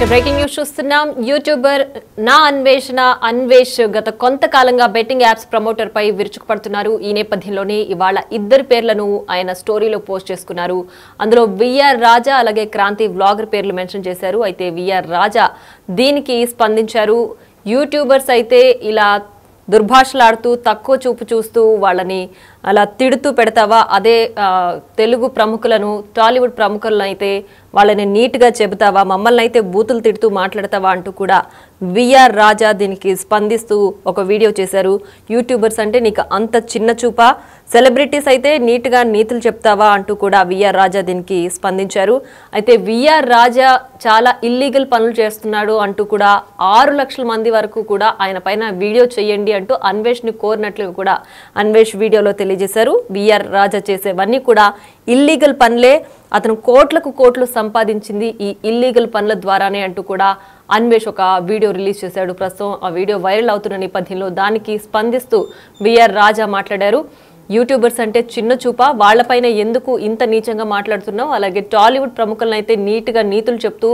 Breaking news చూస్తున్నాం. YouTuber నా అన్వేష్ గత కొంతకాలంగా బెట్టింగ్ యాప్స్ ప్రమోటర్ పై విరుచుకుపడుతున్నారు. ఈ నేపథ్యంలోనే ఇవాళ ఇద్దరు పేర్లను ఆయన స్టోరీలో పోస్ట్ చేసుకున్నారు. అందులో విఆర్ రాజా అలాగే క్రాంతి వ్లాగర్ పేర్లు మెన్షన్ చేశారు. అయితే విఆర్ రాజా దీనికి స్పందించారు. యూట్యూబర్స్ అయితే ఇలా దుర్భాషలాడుతూ తక్కువ చూపు చూస్తూ వాళ్ళని అలా తిడుతూ పెడతావా, అదే తెలుగు ప్రముఖులను టాలీవుడ్ ప్రముఖులను అయితే వాళ్ళని నీట్గా చెబుతావా, మమ్మల్ని అయితే బూతులు తిడుతూ మాట్లాడతావా అంటూ కూడా విఆర్ రాజా దీనికి స్పందిస్తూ ఒక వీడియో చేశారు. యూట్యూబర్స్ అంటే నీకు అంత చిన్న చూపా, సెలబ్రిటీస్ అయితే నీట్గా నీతులు చెప్తావా అంటూ కూడా విఆర్ రాజా దీనికి స్పందించారు. అయితే విఆర్ రాజా చాలా ఇల్లీగల్ పనులు చేస్తున్నాడు అంటూ కూడా 6 లక్షల మంది వరకు కూడా ఆయన పైన వీడియో చేయండి అంటూ అన్వేష్ని కోరినట్లుగా కూడా అన్వేష్ వీడియోలో తెలియజేశారు. విఆర్ రాజా చేసేవన్నీ కూడా ఇల్లీగల్ పనులే, అతను కోట్లు సంపాదించింది ఈ ఇల్లీగల్ పనుల ద్వారానే అంటూ కూడా అన్వేష్ ఒక వీడియో రిలీజ్ చేశాడు. ప్రస్తుతం ఆ వీడియో వైరల్ అవుతున్న నేపథ్యంలో దానికి స్పందిస్తూ విఆర్ రాజా మాట్లాడారు. యూట్యూబర్స్ అంటే చిన్న చూపా, వాళ్లపైన ఎందుకు ఇంత నీచంగా మాట్లాడుతున్నావు, అలాగే టాలీవుడ్ ప్రముఖులను అయితే నీట్గా నీతులు చెప్తూ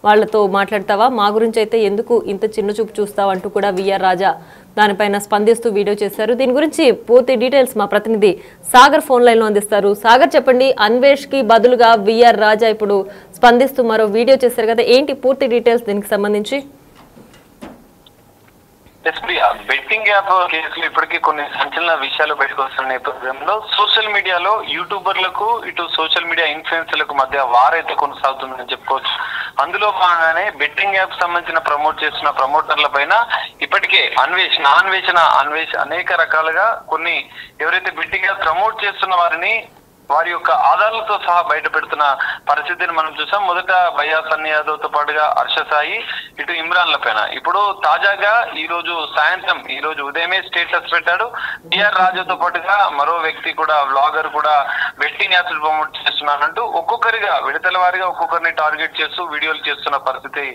వాళ్లతో మాట్లాడతావా, మా గురించి అయితే ఎందుకు ఇంత చిన్న చూపు చూస్తావు అంటూ కూడా విఆర్ రాజా దానిపైన స్పందిస్తూ వీడియో చేశారు. దీని గురించి పూర్తి డీటెయిల్స్ మా ప్రతినిధి సాగర్ ఫోన్ లైన్లో అందిస్తారు. సాగర్, చెప్పండి, అన్వేష్కి బదులుగా విఆర్ రాజా ఇప్పుడు స్పందిస్తూ మరో వీడియో చేశారు కదా, ఏంటి పూర్తి డీటెయిల్స్ దీనికి సంబంధించి? బెట్టింగ్ యాప్ కేసులు ఇప్పటికీ కొన్ని సంచలన విషయాలు బయటకు వస్తున్న నేపథ్యంలో సోషల్ మీడియాలో యూట్యూబర్లకు ఇటు సోషల్ మీడియా ఇన్ఫ్లుయెన్సర్లకు మధ్య వారైతే కొనసాగుతుందని చెప్పుకోవచ్చు. అందులో భాగంగానే బెట్టింగ్ యాప్ సంబంధించిన ప్రమోట్ చేస్తున్న ప్రమోటర్ల పైన ఇప్పటికే అన్వేష్ అనేక రకాలుగా కొన్ని ఎవరైతే బెట్టింగ్ యాప్ ప్రమోట్ చేస్తున్న వారి యొక్క ఆధారాలతో సహా బయట పెడుతున్న పరిస్థితిని మనం చూసాం. మొదట భయ్యా సన్నీ యాదవ్ తో పాటుగా హర్ష సాయి, ఇటు ఇమ్రాన్ల పైన. ఇప్పుడు తాజాగా ఈ రోజు ఉదయమే స్టేటస్ పెట్టాడు. విఆర్ రాజాతో పాటుగా మరో వ్యక్తి కూడా, వ్లాగర్ కూడా బెట్టింగ్ యాప్స్ ప్రమోట్ చేస్తున్నానంటూ ఒక్కొక్కరిగా విడతల వారిగా ఒక్కొక్కరిని టార్గెట్ చేస్తూ వీడియోలు చేస్తున్న పరిస్థితి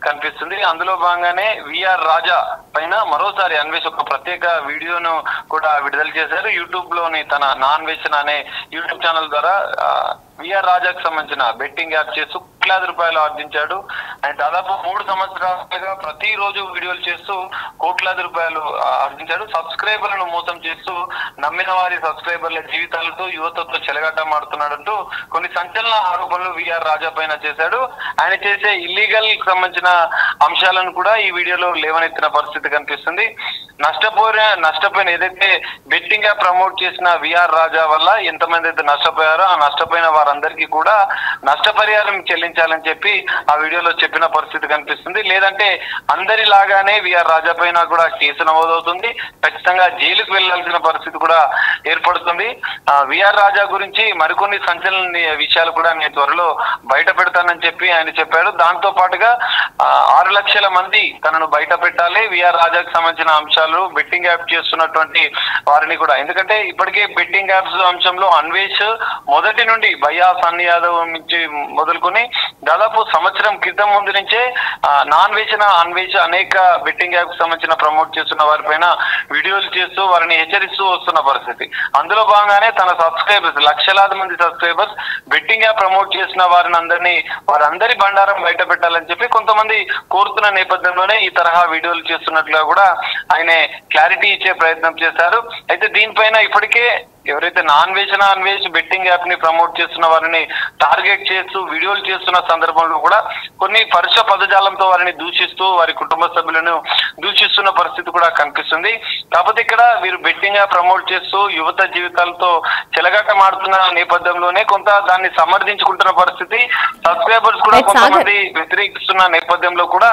కనిపిస్తుంది. అందులో భాగంగానే విఆర్ రాజా పైన మరోసారి అన్వేష్ ఒక ప్రత్యేక వీడియోను కూడా విడుదల చేశారు. యూట్యూబ్ లోని తన నాన్వేషణ అనే యూట్యూబ్ ఛానల్ ద్వారా విఆర్ రాజాకు సంబంధించిన బెట్టింగ్ యాప్ చేస్తూ ₹1,00,000 ఆర్జించాడు. ఆయన దాదాపు 3 సంవత్సరాలుగా ప్రతిరోజు వీడియోలు చేస్తూ ₹1,00,000 ఆర్జించాడు. సబ్స్క్రైబర్లను మోసం చేస్తూ నమ్మిన వారి సబ్స్క్రైబర్ల జీవితాలతో యువతతో చెలగాటమాడుతున్నాడంటూ కొన్ని సంచలన ఆరోపణలు విఆర్ రాజా పైన చేశాడు. ఆయన చేసే ఇల్లీగల్ కి సంబంధించిన అంశాలను కూడా ఈ వీడియోలో లేవనెత్తిన పరిస్థితి కనిపిస్తుంది. నష్టపోయిన ఏదైతే బెట్టింగ్ యాప్ ప్రమోట్ చేసిన విఆర్ రాజా వల్ల ఎంతమంది అయితే నష్టపోయారో ఆ నష్టపోయిన వారందరికీ కూడా నష్టపరిహారం చెల్లించాలని చెప్పి ఆ వీడియోలో చెప్పిన పరిస్థితి కనిపిస్తుంది. లేదంటే అందరిలాగానే విఆర్ రాజా పైన కూడా కేసు నమోదవుతుంది, ఖచ్చితంగా జైలుకు వెళ్లాల్సిన పరిస్థితి కూడా ఏర్పడుతుంది. విఆర్ రాజా గురించి మరికొన్ని సంచలన విషయాలు కూడా నేను త్వరలో బయట పెడతానని చెప్పి ఆయన చెప్పాడు. దాంతో పాటుగా 6 లక్షల మంది తనను బయట పెట్టాలి, విఆర్ రాజాకు సంబంధించిన అంశాలు, బెట్టింగ్ యాప్ చేస్తున్నటువంటి వారిని కూడా. ఎందుకంటే ఇప్పటికే బెట్టింగ్ యాప్స్ అంశంలో అన్వేష్ మొదటి నుండి భయ్యా సన్నీ యాదవ్ నుంచి మొదలుకొని దాదాపు సంవత్సరం క్రితం ముందు నుంచే అన్వేష్ అనేక బెట్టింగ్ యాప్ సంబంధించిన ప్రమోట్ చేస్తున్న వారిపైన వీడియోలు చేస్తూ వారిని హెచ్చరిస్తూ వస్తున్న పరిస్థితి. అందులో భాగంగానే తన సబ్స్క్రైబర్స్, లక్షలాది మంది సబ్స్క్రైబర్స్ బెట్టింగ్ యాప్ ప్రమోట్ చేసిన వారందరి బండారం బయట పెట్టాలని చెప్పి కొంతమంది కోరుతున్న నేపథ్యంలోనే ఈ తరహా వీడియోలు చేస్తున్నట్లుగా కూడా ఆయన క్లారిటీ ఇచ్చే ప్రయత్నం చేశారు. అయితే దీనిపైన ఇప్పటికే ఎవరైతే అన్వేష్ బెట్టింగ్ యాప్ ని ప్రమోట్ చేస్తున్న వారిని టార్గెట్ చేస్తూ వీడియోలు చేస్తున్న సందర్భంలో కూడా కొన్ని పరుష పదజాలంతో వారిని దూషిస్తూ వారి కుటుంబ సభ్యులను దూషిస్తున్న పరిస్థితి కూడా కనిపిస్తుంది. కాకపోతే ఇక్కడ వీరు బెట్టింగ్ యాప్ ప్రమోట్ చేస్తూ యువత జీవితాలతో చెలగాటమాడుతున్న నేపథ్యంలోనే కొంత దాన్ని సమర్థించుకుంటున్న పరిస్థితి, సబ్స్క్రైబర్స్ కూడా కొంతమంది వ్యతిరేకిస్తున్న నేపథ్యంలో కూడా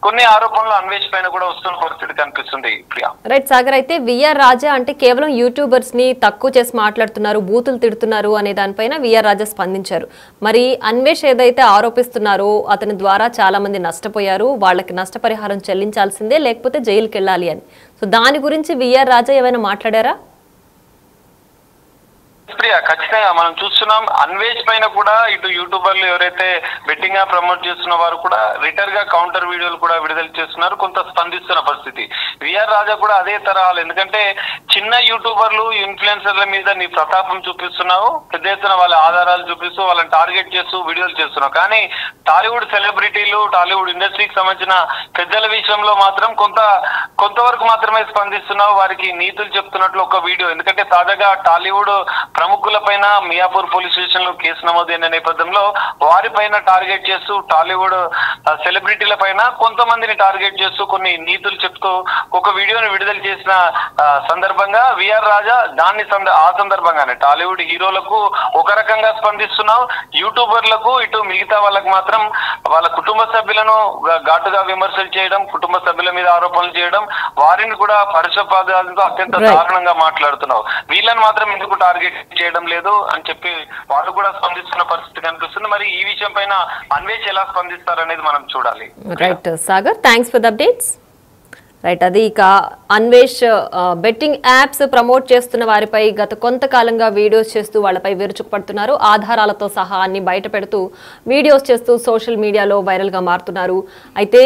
కొన్ని ఆరోపణలు అన్వేష్ పైన కూడా వస్తున్న పరిస్థితి కనిపిస్తుంది. ప్రియా, రైట్ సాగర్, అయితే విఆర్ రాజా అంటే కేవలం యూట్యూబర్స్ ని తక్కువ చేసి మాట్లాడుతున్నారు, బూతులు తిడుతున్నారు అనే దానిపైన విఆర్ రాజా స్పందించారు. మరి అన్వేష్ ఏదైతే ఆరోపిస్తున్నారో అతని ద్వారా చాలా మంది నష్టపోయారు, వాళ్ళకి నష్టపరిహారం చెల్లించాల్సిందే లేకపోతే జైలుకి వెళ్ళాలి అని, సో దాని గురించి విఆర్ రాజా ఏమైనా మాట్లాడారా? ప్రియా, ఖచ్చితంగా మనం చూస్తున్నాం. అన్వేష్ పైన కూడా ఇటు యూట్యూబర్లు ఎవరైతే బెట్టింగ్ యాప్ ప్రమోట్ చేస్తున్న వారు కూడా రిటర్న్ గా కౌంటర్ వీడియోలు కూడా విడుదల చేస్తున్నారు, కొంత స్పందిస్తున్న పరిస్థితి. విఆర్ రాజా కూడా అదే తరహాలు. ఎందుకంటే చిన్న యూట్యూబర్లు ఇన్ఫ్లుయెన్సర్ల మీద నీ ప్రతాపం చూపిస్తున్నావు, పెద్ద ఎత్తున వాళ్ళ ఆధారాలు చూపిస్తూ వాళ్ళని టార్గెట్ చేస్తూ వీడియోలు చేస్తున్నావు. కానీ టాలీవుడ్ సెలబ్రిటీలు, టాలీవుడ్ ఇండస్ట్రీకి సంబంధించిన పెద్దల విషయంలో మాత్రం కొంతవరకు మాత్రమే స్పందిస్తున్నావు, వారికి నీతులు చెప్తున్నట్లు ఒక వీడియో. ఎందుకంటే తాజాగా టాలీవుడ్ ప్రముఖుల పైన మియాపూర్ పోలీస్ స్టేషన్ లో కేసు నమోదైన నేపథ్యంలో వారిపైన టార్గెట్ చేస్తూ టాలీవుడ్ సెలబ్రిటీల పైన కొంతమందిని టార్గెట్ చేస్తూ కొన్ని నీతులు చెప్తూ ఒక వీడియోను విడుదల చేసిన సందర్భంగా విఆర్ రాజా ఆ సందర్భంగానే టాలీవుడ్ హీరోలకు ఒక రకంగా స్పందిస్తున్నావు, యూట్యూబర్లకు ఇటు మిగతా వాళ్ళకు మాత్రం వాళ్ళ కుటుంబ సభ్యులను ఘాటుగా విమర్శలు చేయడం, కుటుంబ సభ్యుల మీద ఆరోపణలు చేయడం, వారిని కూడా పరుషపదాలతో అత్యంత దారుణంగా మాట్లాడుతున్నావు. వీళ్ళని మాత్రం ఎందుకు టార్గెట్ చేయడం లేదు అని చెప్పి వాళ్ళు కూడా స్పందిస్తున్న పరిస్థితి కనిపిస్తుంది. మరి ఈ విషయం పైన అన్వేష్ ఎలా స్పందిస్తారనేది మనం చూడాలి. Right Sagar, thanks for the updates. Right, అది ఇక అన్వేష్ బెట్టింగ్ యాప్స్ ప్రమోట్ చేస్తున్న వారిపై గత కొంతకాలంగా వీడియోస్ చేస్తూ వాళ్ళపై విరుచుకుపడుతున్నారు. ఆధారాలతో సహా అన్ని బయట పెడుతూ వీడియోస్ చేస్తూ సోషల్ మీడియాలో వైరల్గా మారుతున్నారు. అయితే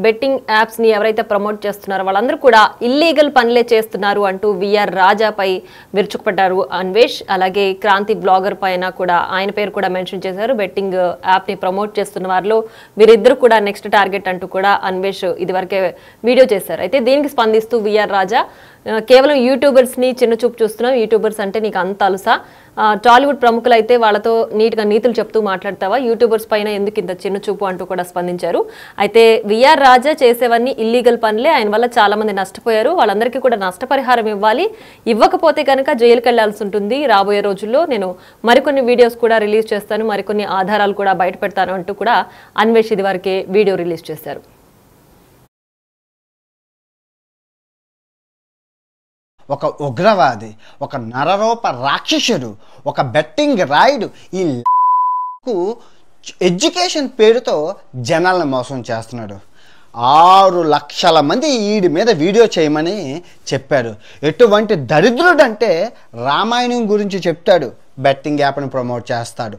బెట్టింగ్ యాప్స్ని ఎవరైతే ప్రమోట్ చేస్తున్నారో వాళ్ళందరూ కూడా ఇల్లీగల్ పనులే చేస్తున్నారు అంటూ విఆర్ రాజాపై విరుచుకుపడ్డారు అన్వేష్. అలాగే క్రాంతి బ్లాగర్ పైన కూడా ఆయన పేరు కూడా మెన్షన్ చేశారు. బెట్టింగ్ యాప్ని ప్రమోట్ చేస్తున్న వారిలో వీరిద్దరు కూడా నెక్స్ట్ టార్గెట్ అంటూ కూడా అన్వేష్ ఇదివరకే వీడియో చేశారు. అయితే దీనికి స్పందిస్తూ విఆర్ రాజా, కేవలం యూట్యూబర్స్ ని చిన్న చూపు చూస్తున్నావు, యూట్యూబర్స్ అంటే నీకు అంత అలుసా, టాలీవుడ్ ప్రముఖులు అయితే వాళ్ళతో నీట్గా నీతులు చెప్తూ మాట్లాడతావా, యూట్యూబర్స్ పైన ఎందుకు ఇంత చిన్న చూపు అంటూ కూడా స్పందించారు. అయితే విఆర్ రాజా చేసేవన్నీ ఇల్లీగల్ పనులే, ఆయన వల్ల చాలా మంది నష్టపోయారు, వాళ్ళందరికీ కూడా నష్టపరిహారం ఇవ్వాలి, ఇవ్వకపోతే కనుక జైలుకి వెళ్లాల్సి ఉంటుంది, రాబోయే రోజుల్లో నేను మరికొన్ని వీడియోస్ కూడా రిలీజ్ చేస్తాను, మరికొన్ని ఆధారాలు కూడా బయట పెడతాను అంటూ కూడా అన్వేష్ ఇదివరకే వీడియో రిలీజ్ చేశారు. ఒక ఉగ్రవాది, ఒక నరరూప రాక్షసుడు, ఒక బెట్టింగ్ రాయుడు ఈ ఎడ్యుకేషన్ పేరుతో జనాలను మోసం చేస్తున్నాడు. 6 లక్షల మంది వీడి మీద వీడియో చేయమని చెప్పారు. ఎటువంటి దరిద్రుడు అంటే రామాయణం గురించి చెప్తాడు, బెట్టింగ్ యాప్ని ప్రమోట్ చేస్తాడు,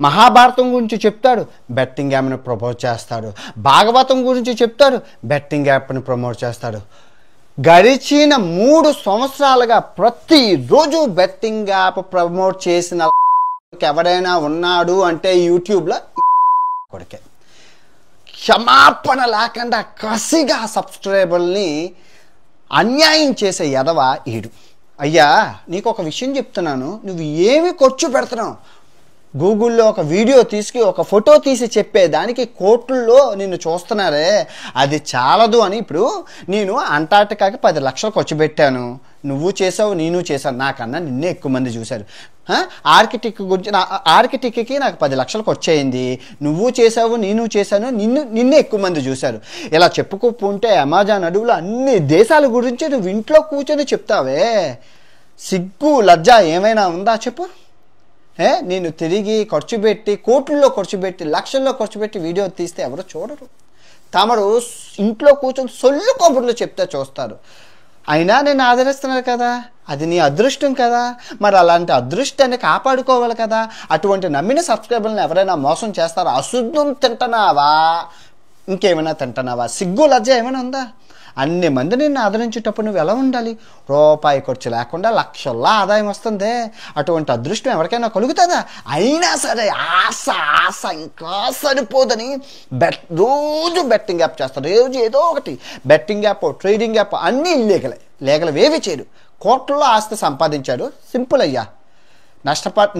మహాభారతం గురించి చెప్తాడు, బెట్టింగ్ యాప్ని ప్రమోట్ చేస్తాడు, భాగవతం గురించి చెప్తాడు, బెట్టింగ్ యాప్ని ప్రమోట్ చేస్తాడు. గడిచిన 3 సంవత్సరాలుగా ప్రతిరోజు బెట్టింగ్ యాప్ ప్రమోట్ చేసిన ఎవరైనా ఉన్నాడు అంటే యూట్యూబ్లో కొడుకే. క్షమాపణ లేకుండా కసిగా సబ్స్క్రైబర్ని అన్యాయం చేసే ఎదవ ఈడు. అయ్యా, నీకు ఒక విషయం చెప్తున్నాను, నువ్వు ఏమి ఖర్చు పెడుతున్నావు? గూగుల్లో ఒక వీడియో తీసుకు ఒక ఫోటో తీసి చెప్పేదానికి కోట్లలో నిన్ను చూస్తున్నారే, అది చాలదు అని ఇప్పుడు నేను అంటార్టికాకి 10 లక్షలు ఖర్చు పెట్టాను, నువ్వు చేసావు నేను చేశాను, నాకన్నా నిన్నే ఎక్కువ మంది చూశారు. ఆర్కిటెక్ట్కి నాకు 10 లక్షలు ఖర్చు అయింది, నువ్వు చేసావు నేను చేశాను, నిన్నే ఎక్కువ మంది చూశారు. ఇలా చెప్పుకోకుంటే అమెజాన్ అడవులు అన్ని దేశాల గురించి నువ్వు ఇంట్లో కూర్చొని చెప్తావే, సిగ్గు లజ్జ ఏమైనా ఉందా చెప్పు? నేను తిరిగి ఖర్చు పెట్టి కోట్లలో ఖర్చు పెట్టి లక్షల్లో ఖర్చు పెట్టి వీడియో తీస్తే ఎవరు చూడరు. తమరు ఇంట్లో కూర్చొని సొల్లు కబుర్లు చెప్తే చూస్తారు. అయినా నేను ఆదరిస్తున్నాను కదా, అది నీ అదృష్టం కదా, మరి అలాంటి అదృష్టాన్ని కాపాడుకోవాలి కదా. అటువంటి నమ్మిన సబ్స్క్రైబర్లను ఎవరైనా మోసం చేస్తారా? అశుద్ధం తింటున్నావా, ఇంకేమైనా తింటున్నావా? సిగ్గు లజ్జ ఏమైనా ఉందా? అన్ని మంది నిన్ను ఆదరించేటప్పుడు నువ్వు ఎలా ఉండాలి? రూపాయి ఖర్చు లేకుండా లక్షల్లో ఆదాయం వస్తుంది. అటువంటి అదృష్టం ఎవరికైనా కలుగుతుందా? అయినా సరే ఆశ ఇంకా సరిపోదని రోజు బెట్టింగ్ యాప్ చేస్తారు. రోజు ఏదో ఒకటి బెట్టింగ్ యాప్, ట్రేడింగ్ యాప్ అన్నీ లీగల్ ఏవి చేయరు. కోట్లలో ఆస్తి సంపాదించాడు. సింపుల్ అయ్యా,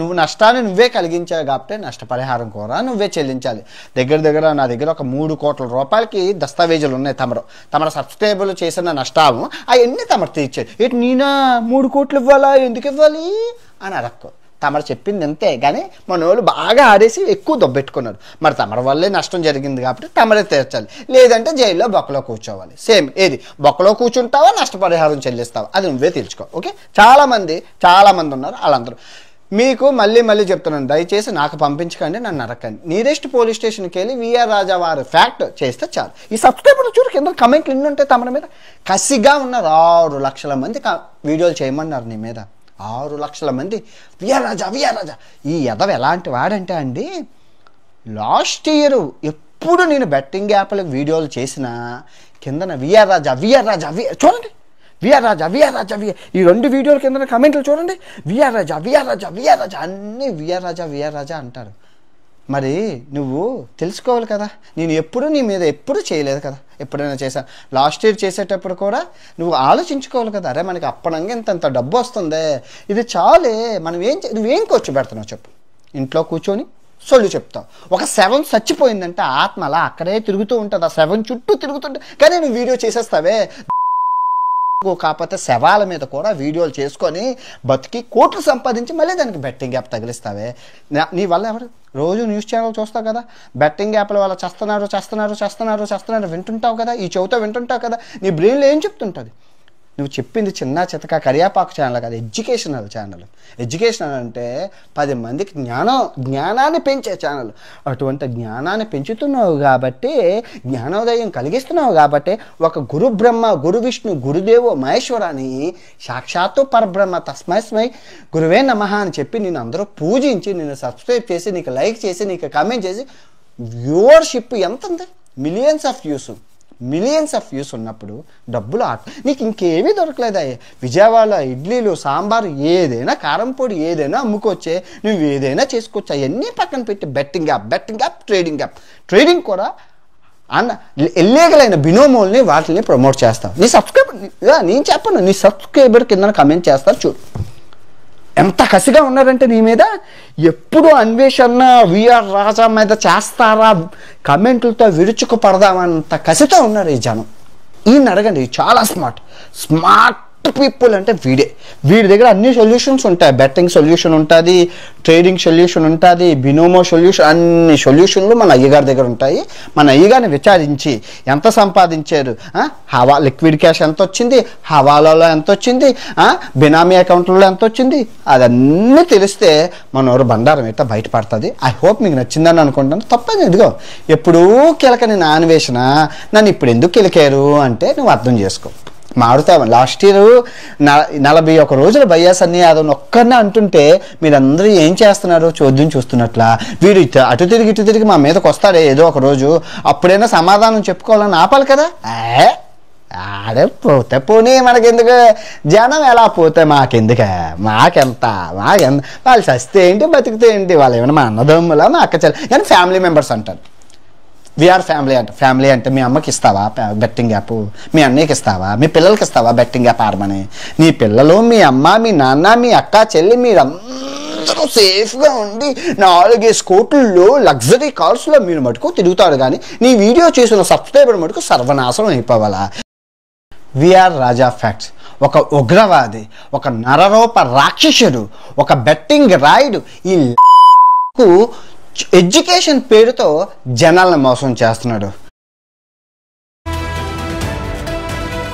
నువ్వు నష్టాన్ని నువ్వే కలిగించావు కాబట్టి నష్టపరిహారం కూడా నువ్వే చెల్లించాలి. దగ్గర నా దగ్గర ఒక 3 కోట్ల రూపాయలకి దస్తావేజులు ఉన్నాయి. తమరు సబ్స్క్రైబర్లు చేసిన నష్టాము అవన్నీ తమరు తీర్చారు. ఏంటి నేనా 3 కోట్లు ఇవ్వాలా, ఎందుకు ఇవ్వాలి అని అడక్కు. తమరు చెప్పింది అంతే, కానీ మన వాళ్ళు బాగా ఆడేసి ఎక్కువ దొబ్బెట్టుకున్నారు. మరి తమరి వల్లే నష్టం జరిగింది కాబట్టి తమరే తీర్చాలి, లేదంటే జైల్లో బొక్కలో కూర్చోవాలి. సేమ్ ఏది, బొక్కలో కూర్చుంటావా నష్టపరిహారం చెల్లిస్తావా అది నువ్వే తీర్చుకో. ఓకే, చాలా మంది ఉన్నారు. వాళ్ళందరూ మీకు మళ్ళీ చెప్తున్నాను, దయచేసి నాకు పంపించకండి, నన్ను నరకండి. నియరెస్ట్ పోలీస్ స్టేషన్కి వెళ్ళి విఆర్ రాజా వారు ఫ్యాక్ట్ చేస్తే చాలు. ఈ సబ్స్క్రైబర్లు చూడు, కింద కమెంట్లు ఎన్ని ఉంటాయి తమరి మీద. కసిగా ఉన్నారు. 6 లక్షల మంది వీడియోలు చేయమన్నారు నీ మీద. 6 లక్షల మంది విఆర్ రాజా. ఈ ఎదవ ఎలాంటి వాడంటే అండి, లాస్ట్ ఇయర్ ఎప్పుడు నేను బెట్టింగ్ యాప్ల వీడియోలు చేసినా కిందన విఆర్ రాజా చూడండి, విఆర్ రాజా ఈ 2 వీడియోల కింద కమెంట్లు చూడండి, విఆర్ రాజా అన్నీ విఆర్ రాజా అంటారు. మరి నువ్వు తెలుసుకోవాలి కదా, నేను ఎప్పుడు నీ మీద ఎప్పుడు చేయలేదు కదా, ఎప్పుడైనా చేశాను. లాస్ట్ ఇయర్ చేసేటప్పుడు కూడా నువ్వు ఆలోచించుకోవాలి కదా, అరే మనకి అప్పనంగా ఇంత డబ్బు వస్తుందే, ఇది చాలే, మనం నువ్వేం ఖర్చు పెడుతున్నావు చెప్పు. ఇంట్లో కూర్చొని సొల్లు చెప్తావు. ఒక 7 చచ్చిపోయిందంటే ఆత్మ అలా అక్కడే తిరుగుతూ ఉంటుంది, ఆ 7 చుట్టూ తిరుగుతుంటే, కానీ నువ్వు వీడియో చేసేస్తావే. కాకపోతే శవాల మీద కూడా వీడియోలు చేసుకొని బతికి కోట్లు సంపాదించి మళ్ళీ దానికి బెట్టింగ్ యాప్ తగిలిస్తావే. నీ వల్ల ఎవరు రోజు న్యూస్ ఛానల్ చూస్తావు కదా, బెట్టింగ్ యాప్ల వల్ల చేస్తున్నారు వింటుంటావు కదా, ఈ చెవితో వింటుంటావు కదా, నీ బ్రెయిన్లో ఏం చెప్తుంటుంది? నువ్వు చెప్పింది చిన్న చితక కరియాపాకు ఛానల్ కాదు, ఎడ్యుకేషనల్ ఛానల్. ఎడ్యుకేషనల్ అంటే 10 మందికి జ్ఞానాన్ని పెంచే ఛానల్. అటువంటి జ్ఞానాన్ని పెంచుతున్నావు కాబట్టి, జ్ఞానోదయం కలిగిస్తున్నావు కాబట్టి, ఒక గురు బ్రహ్మ, గురు విష్ణు, గురుదేవో మహేశ్వరాన్ని సాక్షాత్తు పరబ్రహ్మ తస్మై గురువే నమః అని చెప్పి నేను అందరూ పూజించి, నేను సబ్స్క్రైబ్ చేసి, నీకు లైక్ చేసి, నీకు కామెంట్ చేసి, వ్యూవర్షిప్ ఎంత ఉంది? మిలియన్స్ ఆఫ్ వ్యూస్ ఉన్నప్పుడు డబ్బులు నీకు ఇంకేమీ దొరకలేదా? విజయవాడలో ఇడ్లీలు, సాంబారు, ఏదైనా కారం పొడి ఏదైనా అమ్ముకొచ్చే, నువ్వు ఏదైనా చేసుకోవచ్చు. అవన్నీ పక్కన పెట్టి బెట్టింగ్ యాప్, ట్రేడింగ్ కూడా ఇల్లీగల్ అయిన బినోమోల్ని వాటిని ప్రమోట్ చేస్తావు. నేను చెప్పను, నీ సబ్స్క్రైబర్ కింద కమెంట్ చేస్తారు చూడు, ఎంత కసిగా ఉన్నారంటే నీ మీద. ఎప్పుడు అన్వేషణ విఆర్ రాజా మీద చేస్తారా కమెంట్లతో విరుచుకు పడదామంత కసితో ఉన్నారు ఈ జనం. ఈయన అడగండి, చాలా స్మార్ట్ పీపుల్ అంటే వీడి దగ్గర అన్ని సొల్యూషన్స్ ఉంటాయి. బెట్టింగ్ సొల్యూషన్ ఉంటుంది, ట్రేడింగ్ సొల్యూషన్ ఉంటుంది, బినోమో సొల్యూషన్, అన్ని సొల్యూషన్లు మన అయ్యగారి దగ్గర ఉంటాయి. మన అయ్యగారిని విచారించి ఎంత సంపాదించారు, లిక్విడ్ క్యాష్ ఎంత వచ్చింది, హవాలాలో ఎంత వచ్చింది, బినామీ అకౌంట్లలో ఎంత వచ్చింది, అదన్నీ తెలిస్తే మన ఊరు బండారం అయితే బయటపడుతుంది. ఐ హోప్ మీకు నచ్చిందని అనుకుంటాను. తప్పదు, ఇదిగో ఎప్పుడూ కిలకని నా అన్వేషణ, నన్ను ఇప్పుడు ఎందుకు కిలికారు అంటే నువ్వు అర్థం చేసుకో. మారుతావు. లాస్ట్ ఇయర్ 41 రోజుల బయ్యాస్ అన్ని అది ఒక్కరినే అంటుంటే మీరందరూ ఏం చేస్తున్నారు చోద్యం చూస్తున్నట్లా. వీడు అటు తిరిగి మా మీదకి వస్తాడే ఏదో ఒక రోజు, అప్పుడైనా సమాధానం చెప్పుకోవాలని ఆపాలి కదా. ఆడే పోతే పోనీ, మనకెందుకు? జనం ఎలా పోతే మాకెందుక, మాకెంత వాళ్ళు చస్తే ఏంటి బతికితే ఏంటి, వాళ్ళు ఏమైనా మా అన్నదమ్ములా, మా అక్క చెల్లి, కానీ ఫ్యామిలీ మెంబర్స్ అంటారు. వీఆర్ ఫ్యామిలీ అంటే మీ అమ్మకి ఇస్తావా బెట్టింగ్ యాప్, మీ అన్నయ్యకి ఇస్తావా, మీ పిల్లలకి ఇస్తావా బెట్టింగ్ యాప్ ఆడమని? నీ పిల్లలు, మీ అమ్మ, మీ నాన్న, మీ అక్క చెల్లి, మీరందరూ సేఫ్గా ఉండి 4 కోట్లలో లగ్జరీ కార్స్లో మీరు మటుకు తిరుగుతాడు, కానీ నీ వీడియో చేసిన సబ్స్క్రైబర్ మటుకు సర్వనాశనం అయిపోవాలా. విఆర్ రాజా ఫ్యాక్ట్స్ ఒక ఉగ్రవాది, ఒక నరరూప రాక్షసుడు, ఒక బెట్టింగ్ రాయుడు. ఈ ఎడ్యుకేషన్ పేరుతో జనాలను మోసం చేస్తున్నాడు.